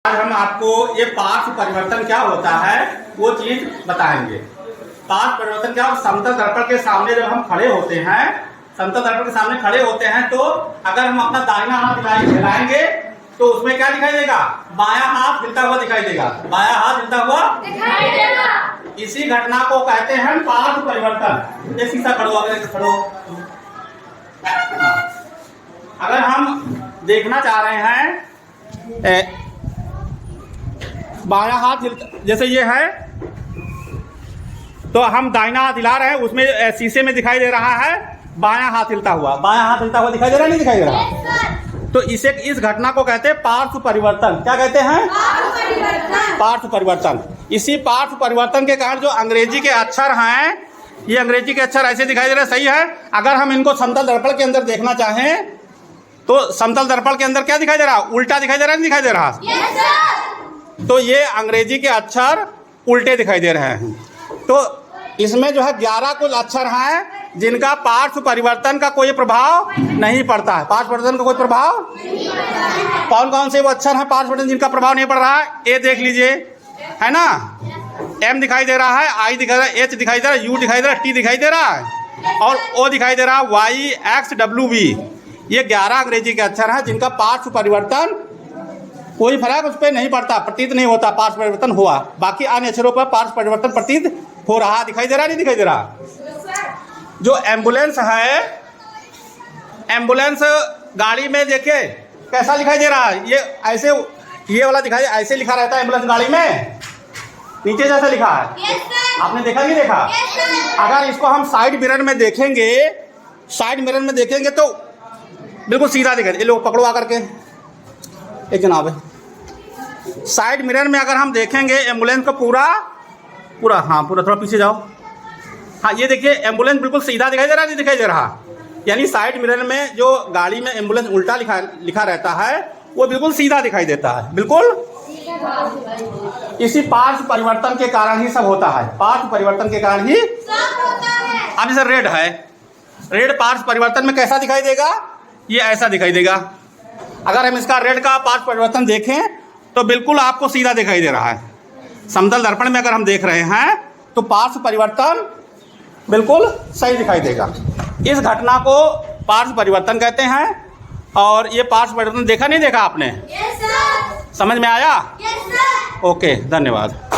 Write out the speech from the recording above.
आज हम आपको ये पार्श्व परिवर्तन क्या होता है वो चीज बताएंगे। पार्श्व परिवर्तन क्या, समतल दर्पण के सामने जब हम खड़े होते हैं, समतल दर्पण के सामने खड़े होते हैं तो अगर हम अपना दाहिना हाथ हिलाएंगे तो उसमें क्या दिखाई देगा, बायां हाथ हिलता हुआ दिखाई देगा, बायां हाथ हिलता हुआ दिखाई देगा। इसी घटना को कहते हैं पार्श्व परिवर्तन। ये शीशा खड़ो, अगर खड़ो, अगर हम देखना चाह रहे हैं बायां हाथ जैसे ये है तो हम दाहिना हाथ हिला रहे हैं, उसमें शीशे में दिखाई दे रहा है बायां हाथ हिलता हुआ, बायां हाथ हिलता हुआ दिखाई दे रहा है, नहीं दिखाई दे रहा। तो इस घटना को कहते हैं पार्श्व परिवर्तन। क्या कहते हैं? पार्श्व परिवर्तन। इसी पार्श्व परिवर्तन के कारण जो अंग्रेजी के अक्षर हैं, ये अंग्रेजी के अक्षर ऐसे दिखाई दे रहे हैं, सही है। अगर हम इनको समतल दर्पण के अंदर देखना चाहें तो समतल दर्पण के अंदर क्या दिखाई दे रहा, उल्टा दिखाई दे रहा है, नहीं दिखाई दे रहा? तो ये अंग्रेजी के अक्षर उल्टे दिखाई दे रहे हैं। तो इसमें जो है 11 कुल अक्षर हैं जिनका पार्श्व परिवर्तन का कोई प्रभाव नहीं पड़ता है। पार्श्व परिवर्तन का कोई प्रभाव कौन कौन से वो अक्षर हैं पार्श्व परिवर्तन जिनका प्रभाव नहीं पड़ रहा है? ए देख लीजिए, है ना, एम दिखाई दे रहा है, आई दिखाई दे रहा है, एच दिखाई दे रहा है, यू दिखाई दे रहा है, टी दिखाई दे रहा है और ओ दिखाई दे रहा है, वाई, एक्स, डब्ल्यू, वी। ये 11 अंग्रेजी के अक्षर हैं जिनका पार्श्व परिवर्तन कोई फर्क उस पर नहीं पड़ता, प्रतीत नहीं होता पार्श्व परिवर्तन हुआ। बाकी अन्य अक्षरों पर पार्श्व परिवर्तन प्रतीत हो रहा, दिखाई दे रहा, नहीं दिखाई दे रहा। जो एम्बुलेंस है, एम्बुलेंस गाड़ी में देखिए कैसा दिखाई दे रहा है, ये ऐसे, ये वाला दिखाई ऐसे लिखा रहता है एम्बुलेंस गाड़ी में, नीचे जैसा लिखा है। आपने देखा नहीं देखा? अगर इसको हम साइड मिरर में देखेंगे, साइड मिरर में देखेंगे तो बिल्कुल सीधा दिखाई। ये लोग पकड़ो आकर के, एक जनाब है, साइड मिरर में अगर हम देखेंगे एम्बुलेंस का पूरा पूरा, हाँ पूरा, थोड़ा पीछे जाओ, हाँ ये देखिए एम्बुलेंस बिल्कुल सीधा दिखाई दे रहा है, नहीं दिखाई दे रहा? यानी साइड मिरर में जो गाड़ी में एम्बुलेंस उल्टा लिखा रहता है वो बिल्कुल सीधा दिखाई देता है, बिल्कुल। इसी पार्श्व परिवर्तन के कारण ही सब होता है, पार्श्व परिवर्तन के कारण ही अब जैसे रेड है, रेड पार्श्व परिवर्तन में कैसा दिखाई देगा, ये ऐसा दिखाई देगा। अगर हम इसका रेड का पार्श्व परिवर्तन देखें तो बिल्कुल आपको सीधा दिखाई दे रहा है। समतल दर्पण में अगर हम देख रहे हैं तो पार्श्व परिवर्तन बिल्कुल सही दिखाई देगा। इस घटना को पार्श्व परिवर्तन कहते हैं। और ये पार्श्व परिवर्तन देखा नहीं देखा आपने? समझ में आया? ओके, धन्यवाद।